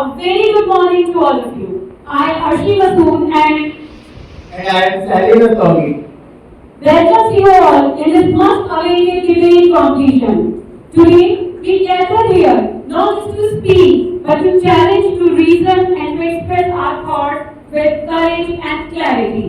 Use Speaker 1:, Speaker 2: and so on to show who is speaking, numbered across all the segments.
Speaker 1: A very good morning to all of you. I am Arshi Masood
Speaker 2: And I am Sally Rastogi.
Speaker 1: welcome you all in this much awaited debate competition. Today, we gather here not just to speak, but to challenge, to reason, and to express our thoughts with courage and clarity.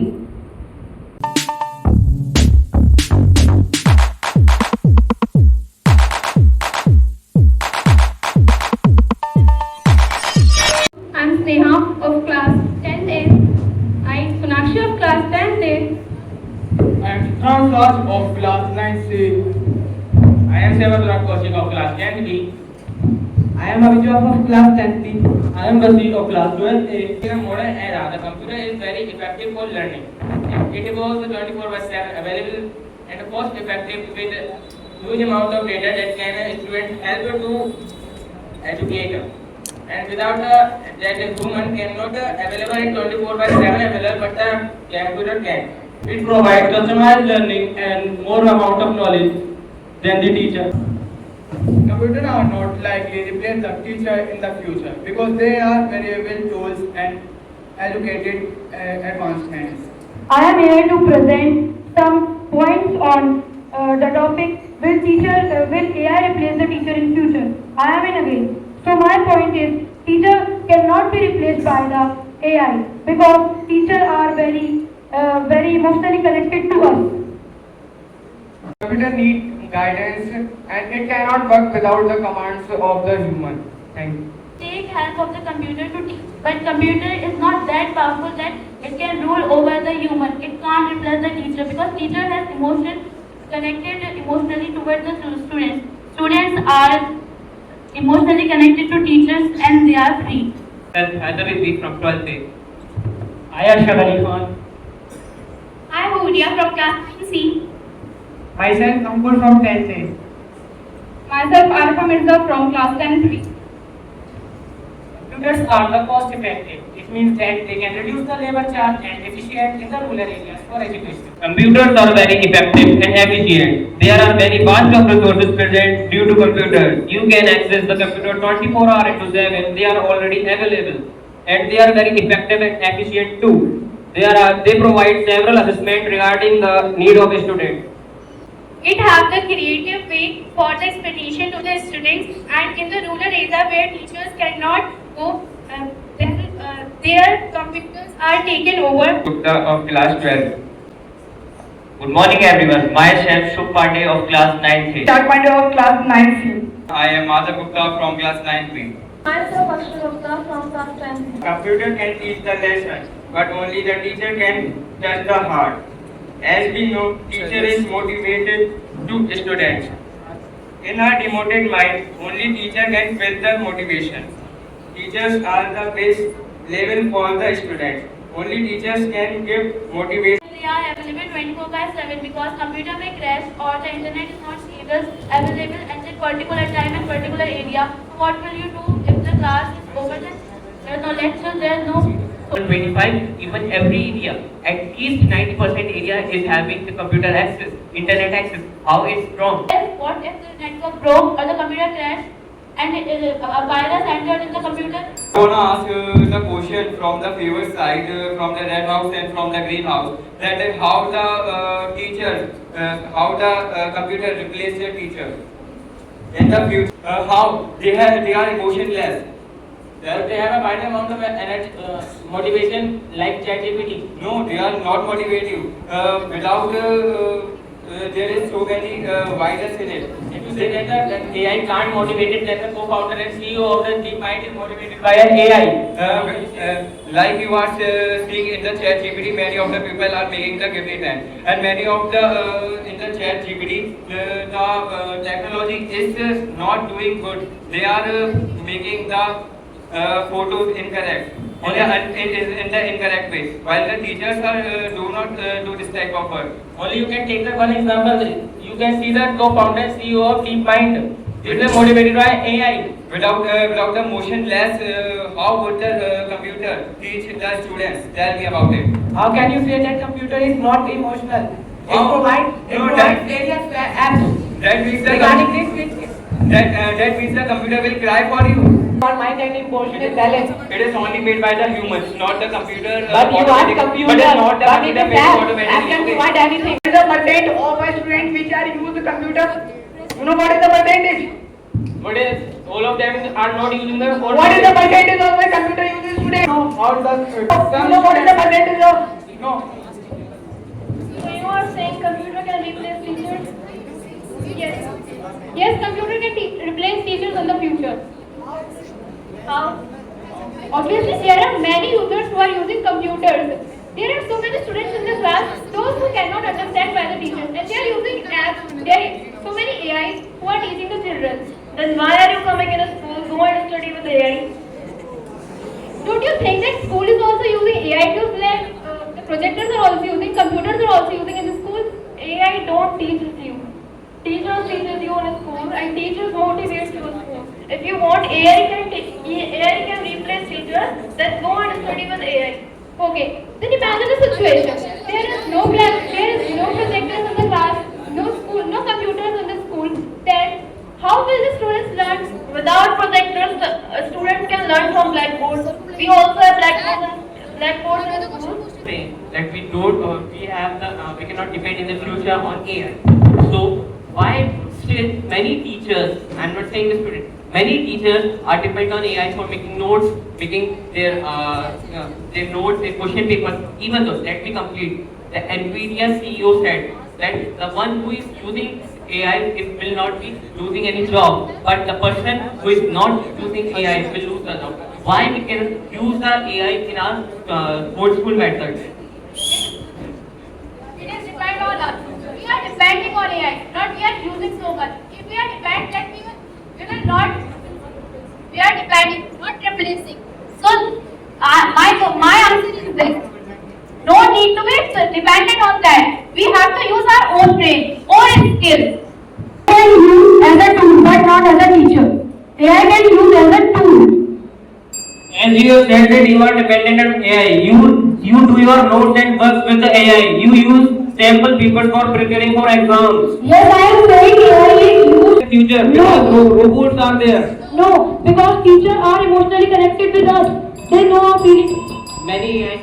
Speaker 3: I'm Sneha of class 10th A. I'm Sunakshi of class 10th A.
Speaker 2: I am Chitran Raj of class 9C.
Speaker 4: I am Sevadurag Kaushik of class 10B.
Speaker 2: I am Abhijit of class 10C. I am Basir of class 12A.
Speaker 4: In a modern era, the computer is very effective for learning. It was 24/7 available and cost effective with huge amount of data that can a student help to educate. And without that human cannot available in 24/7 available, but the computer can.
Speaker 2: It provides customized learning and more amount of knowledge than the teacher.
Speaker 5: Computers are not likely to replace the teacher in the future because they are variable tools and educated advanced hands.
Speaker 3: I am here to present some points on the topic will AI replace the teacher in future? I am in a way. So my point is teacher cannot be replaced by the AI because teachers are very emotionally connected to us.
Speaker 5: Computer need guidance and it cannot work without the commands of the human. Thank you.
Speaker 3: Take help of the computer to teach, but computer is not that powerful that it can rule over the human. It can't replace the teacher because teacher has emotion connected emotionally towards the students. Students are emotionally connected to teachers and they are free.
Speaker 4: And Heather is from 12th A.
Speaker 2: I am Arshad Ali Khan.
Speaker 3: I am Udia from class 9C.
Speaker 2: Myself Ankur from 10th A.
Speaker 3: Myself Arfa Mirza from class 10B.
Speaker 4: Computers are the cost effective. It means that they can reduce the labor charge and efficient in the rural areas for education. Computers are very effective and efficient. There are very vast of resources present due to computers. You can access the computer 24 hours into 7. They are already available and they are very effective and efficient too. They provide several assessments regarding the need of a student.
Speaker 3: It has the creative way for the explanation to the students, and in the rural area where teachers cannot go, their computers are taken over.
Speaker 4: Gupta of class 12. Good morning everyone. Myself Shubh Pandey of class 9th.
Speaker 5: Chak Pandey of class 9C.
Speaker 4: I am Madhav Gupta from class 9B.
Speaker 3: Myself Ashwin Gupta from class 10.
Speaker 4: Computer can teach the lesson, but only the teacher can touch the heart. As we know, teacher is motivated to students. In our demoted mind, only teacher can fill the motivation. Teachers are the base level for the students. Only teachers can give motivation.
Speaker 3: They are available 24/7 because computer may crash or the internet is not stable available at that particular time and particular area. What will you do if the class is over? There is no lecture, there is no
Speaker 4: 25, even every area, at least 90% area is having the computer access, internet access. How it's wrong?
Speaker 3: What if the network broke or the computer crashed and a virus entered in the computer?
Speaker 6: I want to ask the question from the favor side, from the red house and from the green house, that how the computer replace the teacher in the future. How they are emotionless.
Speaker 4: They have a wide amount of energy, motivation like ChatGPT.
Speaker 6: No, they are not motivative. Without there is so many virus in it.
Speaker 4: If you say that the AI can't motivate it, then the co-founder and CEO of the DeepMind is motivated by an AI.
Speaker 6: Like you are seeing in the chat GPT, many of the people are making the gifted hand, and many of the in the chat GPT, the technology is not doing good. They are making the photos incorrect. In the incorrect way, while the teachers are do not do this type of work.
Speaker 4: Only you can take the one example. You can see the co-founder and CEO of DeepMind. It is motivated by AI.
Speaker 6: Without the motionless, how would the computer teach the students? Tell me about it.
Speaker 4: How can you say that computer is not emotional? It
Speaker 6: How?
Speaker 4: provides
Speaker 6: No,
Speaker 4: various apps
Speaker 6: That means the
Speaker 4: regarding this.
Speaker 6: that means the computer will cry for you.
Speaker 7: Your mind and emotion is balanced.
Speaker 6: It is only made by the humans, not the computer.
Speaker 7: But you are computer.
Speaker 6: But it's not the
Speaker 7: But it
Speaker 6: computer
Speaker 7: is
Speaker 6: made
Speaker 7: app.
Speaker 6: automatically.
Speaker 7: App can provide anything.
Speaker 5: What is the percentage of a student which are use the computer? You know what is the percentage?
Speaker 4: What is all of them are not using the phone?
Speaker 5: What is the percentage of a computer using student? No. Or the you know what is the percentage of? No.
Speaker 3: So you are saying computer can replace teachers? Yes. Yes, computer can replace teachers in the future. How? Obviously, there are many users who are using computers. There are so many students in the class, those who cannot understand by the teachers, and they are using apps. There are so many AIs who are teaching the children. Then why are you coming in a school? Go and study with AI. Don't you think that school is also using AI to learn? The projectors are also using, computers are also using in the school. AI don't teach you. Teachers teaches you in school, and teachers motivate you in school. If you want AI can replace teachers, then go and study with AI. Okay. Then imagine a situation. There is no projectors in the class, no school, no computers in the school. Then how will the students learn? Without projectors, the students can learn from blackboards. We also have blackboards in the school.
Speaker 4: That we cannot depend in the future on AI. So why still many teachers, I'm not saying the student, many teachers are dependent on AI for making notes, making their notes, their question papers. Even though, let me complete. The NVIDIA CEO said that the one who is using AI will not be losing any job, but the person who is not using AI will lose the job. Why we can use the AI in our old school method?
Speaker 3: It is depend on us. We are depending on AI, not we are using so much. If we are dependent, then we will not. We are depending, not replacing. So, my answer is this. No need to be dependent on that. We have to use our own brain, own skills. AI can use as a tool, but not as a teacher. AI can use as a tool.
Speaker 4: As you have said that you are dependent on AI, you do your notes and works with the AI. You use sample papers for preparing for exams.
Speaker 3: Yes, I am saying AI is used.
Speaker 4: In the future, because robots are there.
Speaker 3: No, because teachers are emotionally connected with us. They know our feelings.
Speaker 4: Many AI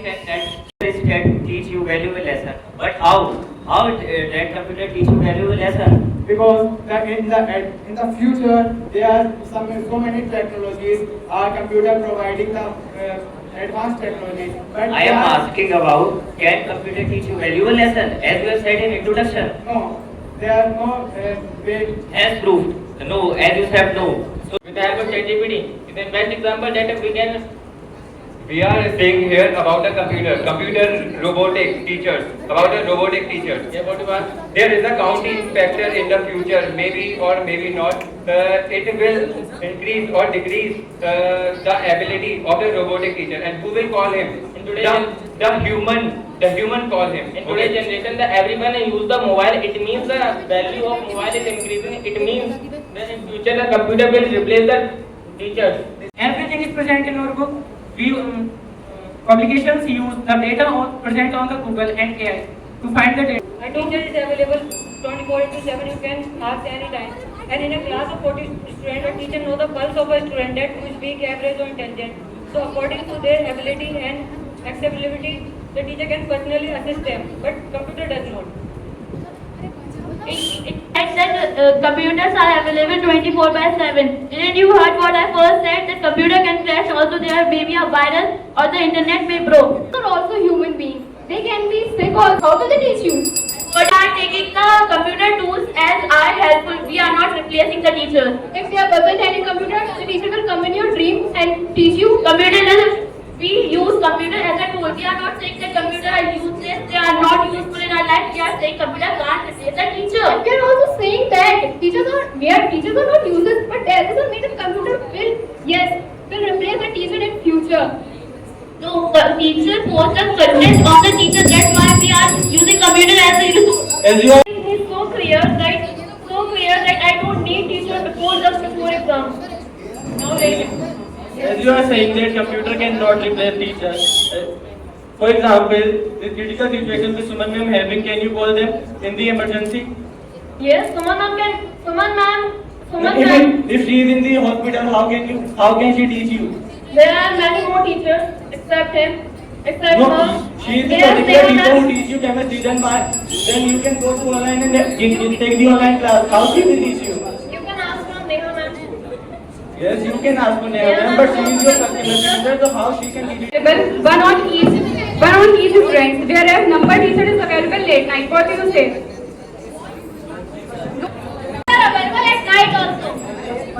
Speaker 4: can teach you valuable lesson. But how? How that computer teach you valuable lesson?
Speaker 5: Because in the future there are so many technologies. Our computer providing the advanced technologies. But
Speaker 4: I am asking about, can computer teach you valuable lesson? As you have said in introduction.
Speaker 5: No, there are no way.
Speaker 4: As proved. No, as you said no. So with the help of ChatGPT, it's the best example that we can.
Speaker 6: We are saying here about the computer robotic teachers, about the robotic teachers.
Speaker 4: Yeah, what about?
Speaker 6: There is a county inspector in the future, maybe or maybe not. It will increase or decrease the ability of the robotic teacher, and who will call him?
Speaker 4: In today's
Speaker 6: The human call him.
Speaker 4: In today's generation, everyone use the mobile. It means the value of mobile is increasing. It means that in future the computer will replace the teachers. Everything is present in our book. We publications use the data present on the Google and AI to find the data.
Speaker 3: A teacher is available 24/7. You can ask anytime. And in a class of 40 students, a teacher knows the pulse of a student, that who is weak, average, or intelligent. So according to their ability and accessibility, the teacher can personally assist them. But computer does not. It says that computers are available 24/7. Didn't you heard what I first said? That computer can crash, also there may be a virus or the internet may broke. They are also human beings. They can be sick also. How do they teach you? But are taking the computer tools as are helpful. We are not replacing the teachers. If there wasn't any computer, the teacher will come in your dream and teach you. Computer doesn't. We use computer as a tool. We are not saying that computer are useless. They are not useful in our life. We are saying computer can't replace the teacher. We are also saying that teachers are not useless, but that doesn't mean that computer will replace the teacher in future. So the teacher posts the content on the teacher. That's why we are using computer as a tool.
Speaker 4: As you are
Speaker 3: It is so clear that I don't need teacher before exam. No way.
Speaker 2: As you are saying that computer cannot replace teachers. For example, the critical situation which Suman ma'am having, can you call them in the emergency?
Speaker 3: Yes, Suman ma'am
Speaker 2: If she is in the hospital, how can she teach you?
Speaker 3: There are many more teachers except him, except
Speaker 2: No,
Speaker 3: her.
Speaker 2: she is the
Speaker 3: They are
Speaker 2: particular
Speaker 3: saying
Speaker 2: teacher
Speaker 3: that-
Speaker 2: who teach you chemistry. Then you can go to online and take the online class. How she will teach you?
Speaker 3: You can ask from Neha ma'am.
Speaker 2: Yes, you can ask for Neha ma'am, but she is your chemistry teacher, so how she can teach you?
Speaker 3: One on each student, whereas number teacher is available late night. What do you say? They are available at night also.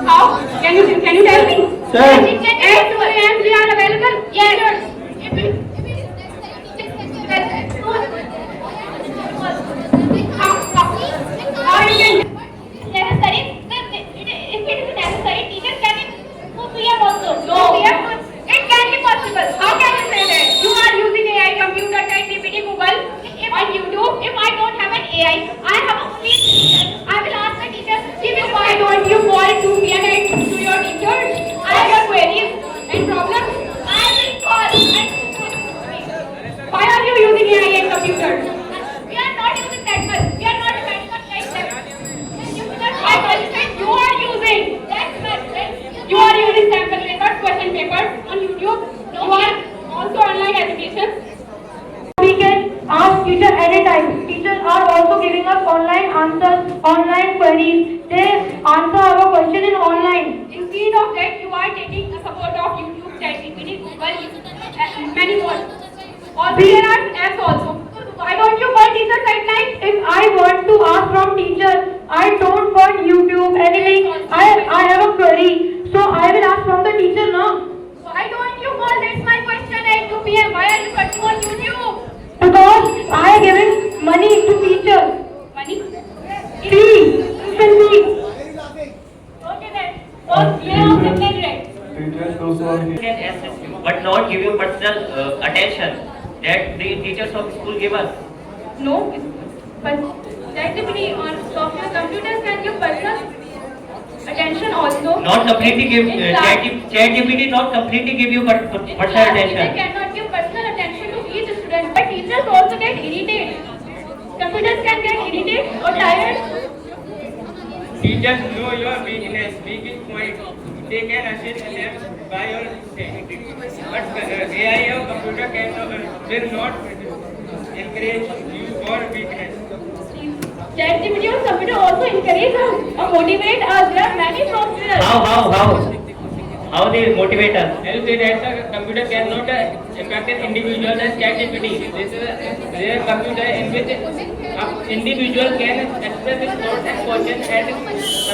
Speaker 3: How? Can you tell me?
Speaker 2: Sir.
Speaker 3: And 2 a.m. they are available? Yes. How you can?
Speaker 8: Necessary. If it is necessary, teacher can go PM also.
Speaker 3: No. It can be possible. How can you say that? You are using AI, computer, ChatGPT, Google, on YouTube.
Speaker 8: If I don't have an AI, I have a only teacher. I will ask my teacher. She will
Speaker 3: Why don't you call 2 p.m. to your teacher? I have your queries and problems.
Speaker 8: I will call.
Speaker 3: Why are you using AI and computer?
Speaker 8: We are not using that much. We are not depending on like that.
Speaker 3: I said you are using.
Speaker 8: That's much.
Speaker 3: You are using sample papers, question papers on YouTube. You are also online education. We can ask teacher anytime. Teachers are also giving us online answers, online queries. They answer our question in online. Instead of that, you are taking the support of YouTube, ChatGPT, Google, many more. Also, there are apps also. Why don't you call teachers at night? If I want to ask from teacher, I don't want YouTube, anything. I have a query, so I will ask from the teacher now. Why don't you call? That's my question at 2 p.m. Why are you searching on YouTube? Because I am giving money to teacher. Money? Fee. Tuition fee. Okay then. So, clear out the right.
Speaker 4: Can assist you, but not give you personal attention that the teachers of school give us.
Speaker 3: No, but ChatGPT or software computers can give personal attention also.
Speaker 4: Not completely give
Speaker 3: In class.
Speaker 4: ChatGPT not completely give you personal
Speaker 3: In class, They
Speaker 4: attention.
Speaker 3: cannot give personal attention to each student, but teachers also get irritated. Computers can get irritated or tired.
Speaker 6: Teachers know your weakness, weak point. They can assist them by your strength. But AI or computer will not encourage you or weakness.
Speaker 3: ChatGPT or computer also encourage us or motivate us. There are many softwares.
Speaker 4: How they motivate us?
Speaker 6: I will say that the computer cannot affect an individual as ChatGPT. This is a computer in which an individual can express his thoughts and questions and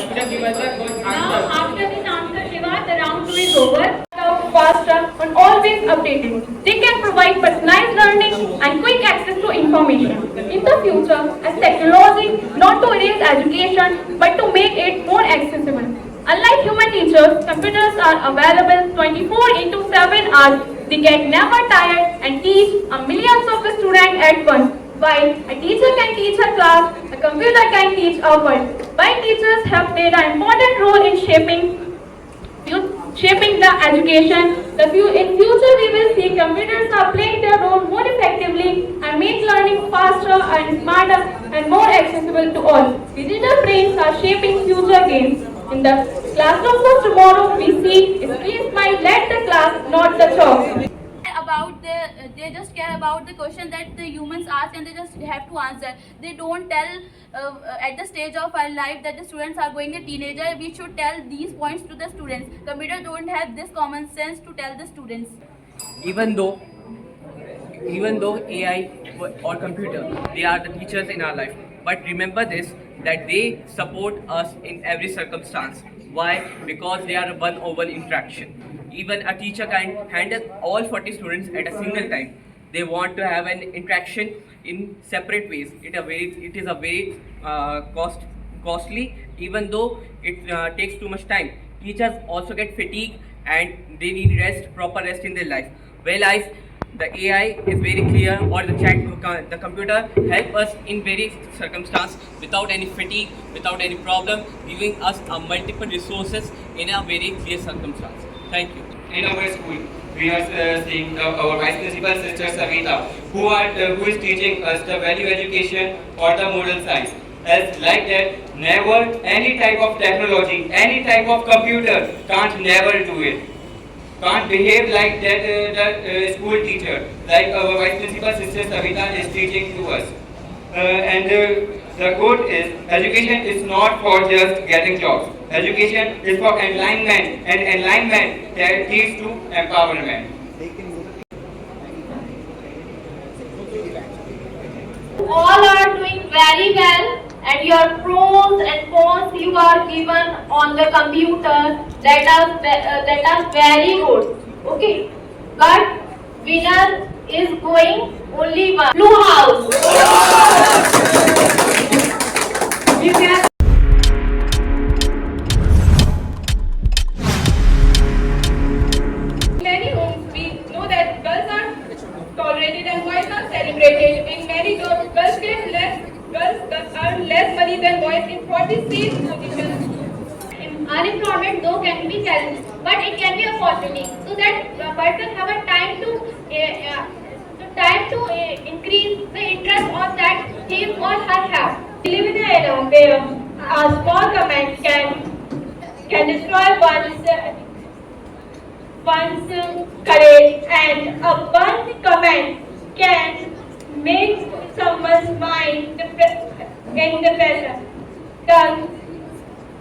Speaker 6: computer gives us a good
Speaker 3: Now,
Speaker 6: answer.
Speaker 3: after this answer, Shiva, the round 2 is over. Now, faster and always updated. They can provide personalized learning and quick access to information. In the future, as technology not to erase education but to make it more accessible. Unlike human teachers, computers are available 24/7 hours. They get never tired and teach millions of students at once. While a teacher can teach a class, a computer can teach a world. While teachers have played an important role in shaping the education, in future we will see computers are playing their role more effectively and make learning faster and smarter and more accessible to all. Digital brains are shaping future games. In the classroom for tomorrow, we see screens might let the class, not the chalk.
Speaker 9: They just care about the question that the humans ask and they just have to answer. They don't tell at the stage of our life that the students are going a teenager, we should tell these points to the students. Computers don't have this common sense to tell the students.
Speaker 10: Even though AI or computer, they are the teachers in our life. But remember this, that they support us in every circumstance. Why? Because they are a one-on-one interaction. Even a teacher can handle all 40 students at a single time. They want to have an interaction in separate ways. It is a very costly, even though it takes too much time. Teachers also get fatigued and they need proper rest in their life. Whereas the AI is very clear, or the computer help us in various circumstances without any fatigue, without any problem, giving us multiple resources in a very clear circumstance. Thank you.
Speaker 6: In our school, we are seeing our vice principal sister Savita, who is teaching us the value education or the moral science. as like that, never any type of technology, any type of computer can't never do it. Can't behave like that the school teacher, like our Vice Principal Sister Savita is teaching to us. The quote is, education is not for just getting jobs. Education is for enlightenment, and enlightenment that leads to empowerment.
Speaker 8: All are doing very well, and your pros and cons you are given on the computer, that are very good. Okay, but winner is going only one. Blue House.
Speaker 7: Many homes, we know that girls are tolerated and boys are celebrated. In many jobs, girls earn less money than boys in 46 positions.
Speaker 8: Unemployment though can be challenging, but it can be opportunity, so that a person have a time to increase the interest on that him or her have.
Speaker 7: We live in an era where a small comment can destroy one's courage, and a one comment can make someone's mind getting depression.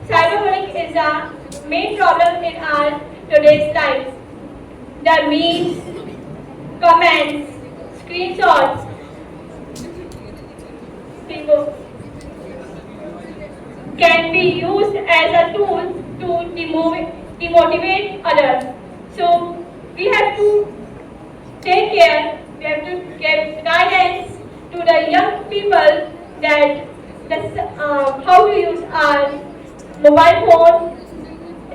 Speaker 7: Cyberbullying is a main problem in our today's life. The memes, comments, screenshots, people can be used as a tool to demotivate others. So we have to take care, we have to give guidance to the young people that how to use our mobile phone,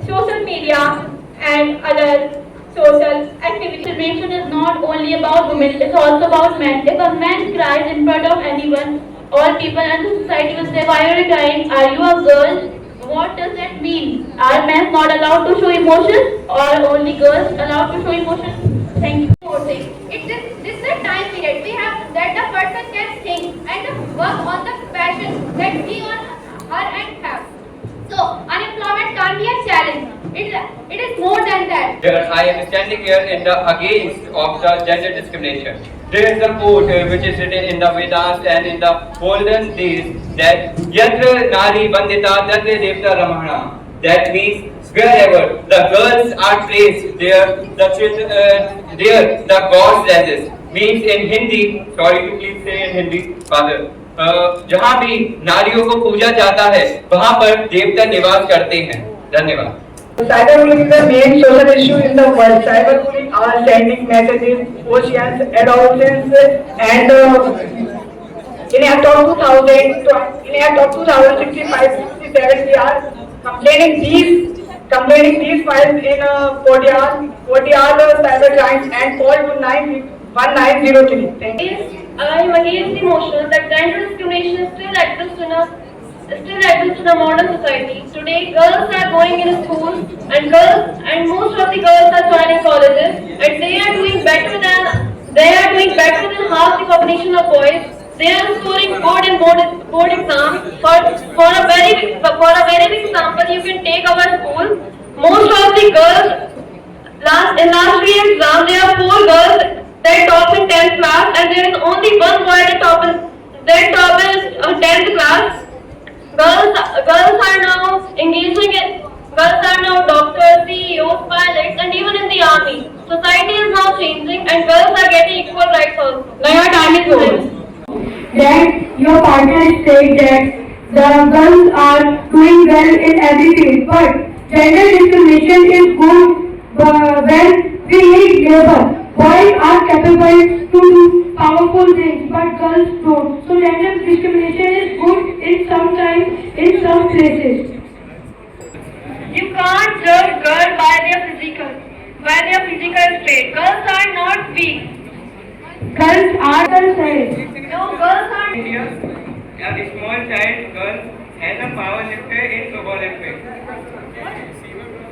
Speaker 7: social media and other social activities.
Speaker 9: Discrimination is not only about women, it's also about men. If a man cries in front of anyone, all people and the society will say, why are you crying? Are you a girl? What does that mean? Are men not allowed to show emotions, or only girls allowed to show emotions? Thank you.
Speaker 8: This is a time period we have that the person can think and work on the passion that he or her and have. So unemployment can't be a challenge. It is more than that.
Speaker 6: Here I am standing here in the against of the gender discrimination. There is a quote which is written in the Vedas and in the olden days that Yatra Nari Bandita Tatra Devta Ramana. That means wherever the girls are placed, there the gods exist. Means in Hindi, sorry to please say in Hindi, father. जहाँ भी नारियों को पूजा जाता है, वहाँ पर देवता निवास करते हैं. धन्यवाद.
Speaker 5: Cyberbullying is the main social issue in the world. Cyberbullying are sending messages, oceans, adolescents, and in Act of 2065-67, we are complaining these files in Kotiar cybercrimes and call to 1903. Thank you.
Speaker 7: I am against the notion that gender discrimination still exists in a modern society. Today, girls are going in schools, and most of the girls are joining colleges, and they are doing better than half the population of boys. They are scoring good in board exams. For a very big example, you can take our school. Most of the girls in last 3 exams, there are 4 girls that top in 10th class, and there is only one boy that top in 10th class. Girls are now doctors, CEOs, pilots, and even in the army. Society is now changing, and girls are getting equal rights also. Now your time is over.
Speaker 3: That your partner said that the girls are doing well in every field, but gender discrimination is good when we need labor. Boys are capable to do powerful things, but girls don't. So gender discrimination is good in some places.
Speaker 7: You can't judge girls by their physical state. Girls are not weak.
Speaker 3: Girls are the same.
Speaker 7: No, girls are.
Speaker 6: India, a small child girl has a power lifter in Olympics.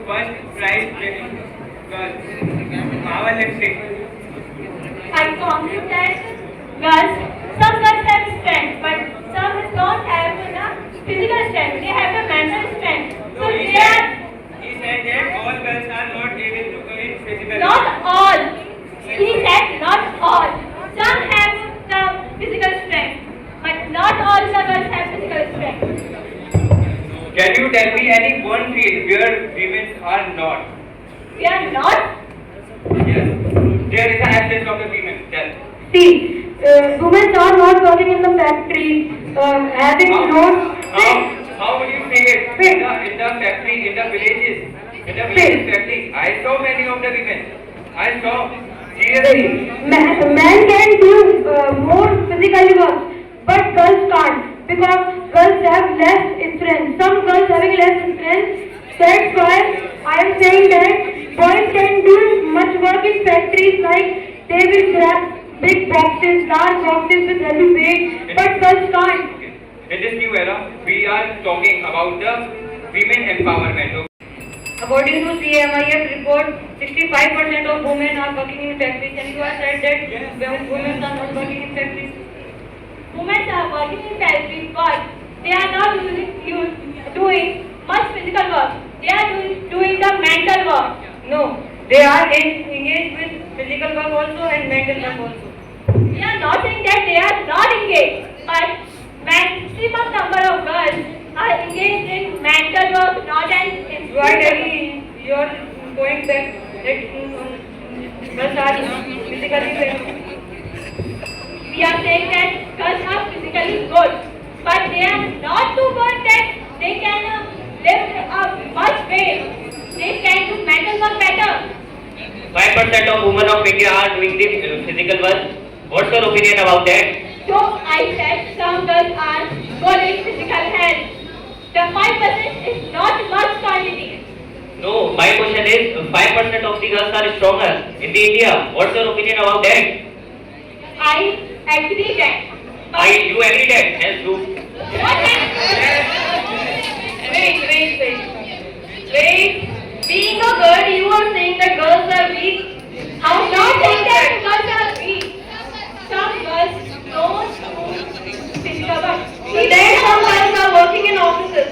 Speaker 6: First prize winning girl, power lifting.
Speaker 7: I conclude that some girls have strength, but some don't have enough
Speaker 6: Can you tell me any one field where women are not?
Speaker 7: We are not.
Speaker 6: Yes. There is an absence of the women. Tell.
Speaker 3: See, women are not working in the factory, having roads.
Speaker 6: How would you say it? In the factory, in the villages, factory. I saw many of the women. I saw. Seriously.
Speaker 3: Men can do more physical work, but girls can't because girls have less strength. Some girls having less strength. That's why I am saying that boys can do much work in factories, like they will grab big boxes, large boxes with heavy weight, but girls can't.
Speaker 6: In this new era, we are talking about the women empowerment.
Speaker 3: According to CMIS report, 65% of women are working in factories, and you have said that women are not working in factories.
Speaker 7: Women are working in factories, but they are not doing much physical work. They are doing the mental work.
Speaker 3: No, they are engaged with physical work also and mental work also.
Speaker 7: We are not saying that they are not engaged, but maximum number of girls are engaged in mental work, not in
Speaker 3: You are telling your point that girls are physically fit.
Speaker 7: We are saying that girls are physically good, but they are not too good that they can lift up much weight. They can do mental work better.
Speaker 4: 5% of women of India are doing the physical work. What's your opinion about that?
Speaker 7: So I said some girls are good in physical health. The 5% is not much quantity.
Speaker 4: No, my question is 5% of the girls are stronger in the India. What's your opinion about that?
Speaker 7: I agree that.
Speaker 4: You agree that? Yes, do.
Speaker 7: Wait. Being a girl, you are saying that girls are weak. I'm not saying that girls are weak. Some girls don't do physical work. Then some girls are working in offices.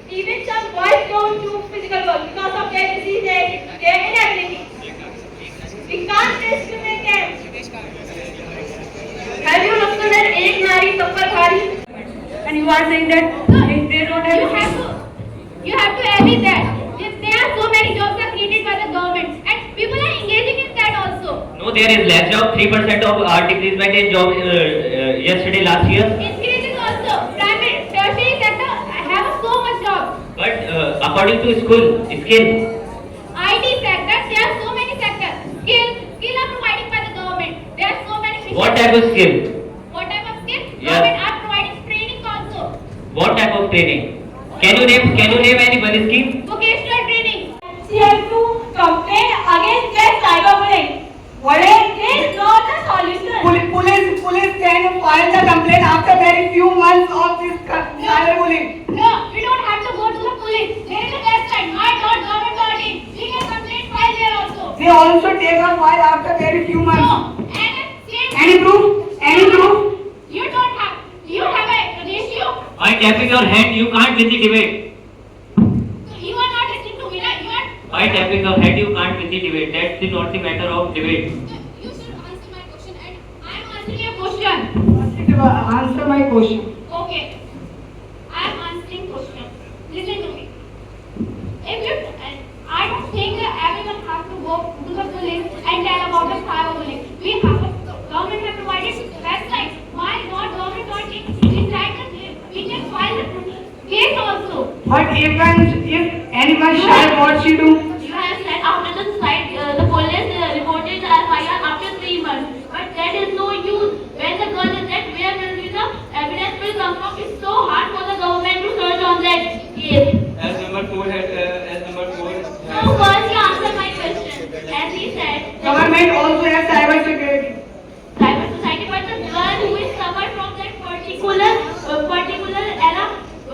Speaker 7: Even some boys don't do physical work because of their diseases, their inability. We can't discriminate them.
Speaker 3: Have you listened that एक नारी सब पर भारी? And you are saying that if they don't have.
Speaker 8: You have to admit that there are so many jobs are created by the government and people are engaging in that also.
Speaker 4: No, there is less job. 3% of our decreasement in job last year.
Speaker 8: Increases also. Private, tertiary sector have so much job.
Speaker 4: But according to skill.
Speaker 8: IT sector, there are so many sectors. Skill are provided by the government. There are so many.
Speaker 4: What type of skill?
Speaker 8: What type of skill?
Speaker 4: Yeah.
Speaker 8: Government are providing training also.
Speaker 4: What type of training? Can you name any one scheme?
Speaker 8: Vocational training.
Speaker 7: She has to complain against their cyberbullying. This is not a solution.
Speaker 5: Police can file the complaint after very few months of this cyberbullying.
Speaker 8: No, we don't have to go to the police. There is a website, my.government.in. We can complain file there also.
Speaker 5: They also take a file after very few months.
Speaker 8: No, and same.
Speaker 5: Any proof? Any proof?
Speaker 8: You don't have. You have a ratio.
Speaker 4: By tapping your hand, you can't win the debate.
Speaker 8: So you are not listening to me, right? You are.
Speaker 4: By tapping your head, you can't win the debate. That's not the matter of debate.
Speaker 8: You should answer my question, and I am answering your question.
Speaker 5: Answer my question.
Speaker 8: Okay. I am answering question. Listen to me. If you, I don't think everyone has to go to the police and tell about the cyberbullying. We have a government has provided website. My.government.in. We can file the case also.
Speaker 5: But if anyone shall, what she do?
Speaker 8: You have said after the site, the police reported the FIR after 3 months. But that is no use. When the girl is dead, where will be the evidence will come from? It's so hard for the government to search on that case.
Speaker 6: As number 4
Speaker 8: So first you answer my question. As he said,
Speaker 5: Government also has cyber security.
Speaker 8: cyber society, but the girl who is suffered from that particular era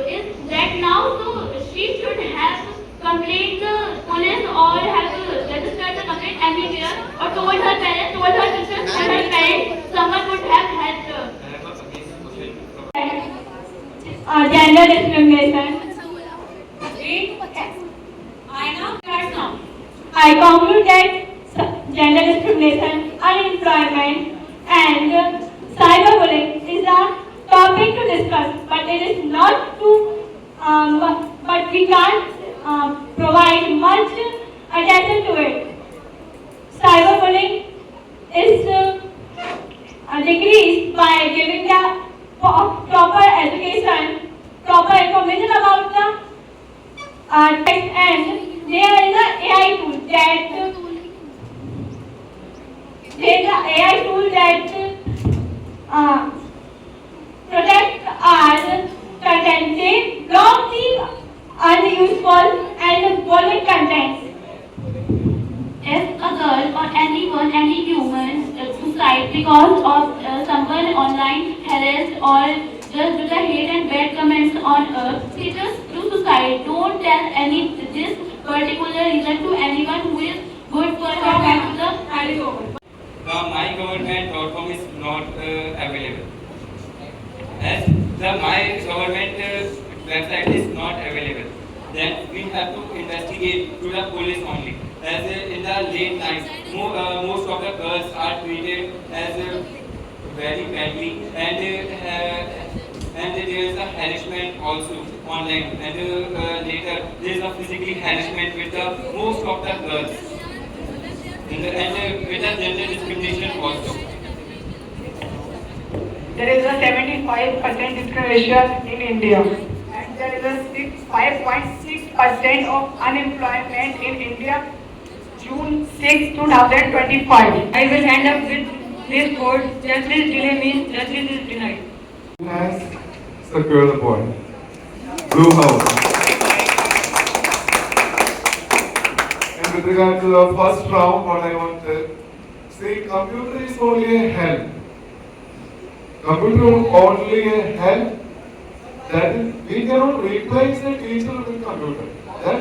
Speaker 8: is that now, so she should have complained the police or have registered the complaint anywhere or told her parents, told her sisters and her parents, someone would have helped her.
Speaker 7: Gender discrimination. I conclude that gender discrimination, unemployment, and cyberbullying is a topic to discuss, but it is not to
Speaker 1: but we can't provide much attention to it. Cyberbullying is decreased by giving the proper education, proper information about the text, and there is an AI tool that protect our content. They block the unuseful and violent content.
Speaker 9: If a girl or anyone, any human suicide because of someone online harassed or just do the hate and bad comments on us, they just do suicide. Don't tell any this particular reason to anyone who is good for her back to the hand is over.
Speaker 6: The mygovernment.com is not available. As the my government website is not available, then we have to investigate to the police only. As in the late nights, most of the girls are treated as very badly, and there is a harassment also online, and later there is a physical harassment with the most of the girls, and with the gender discrimination also.
Speaker 3: There is a 75% discrimination in India, and there is a 5.6% of unemployment in India. June 6, 2025. I will end up with this quote: justice delay means justice is denied.
Speaker 11: Who has secured the point? Blue House. And with regard to the first round, what I want to say, computer is only a help. Computer only a help. That is, we cannot replace a teacher with computer. That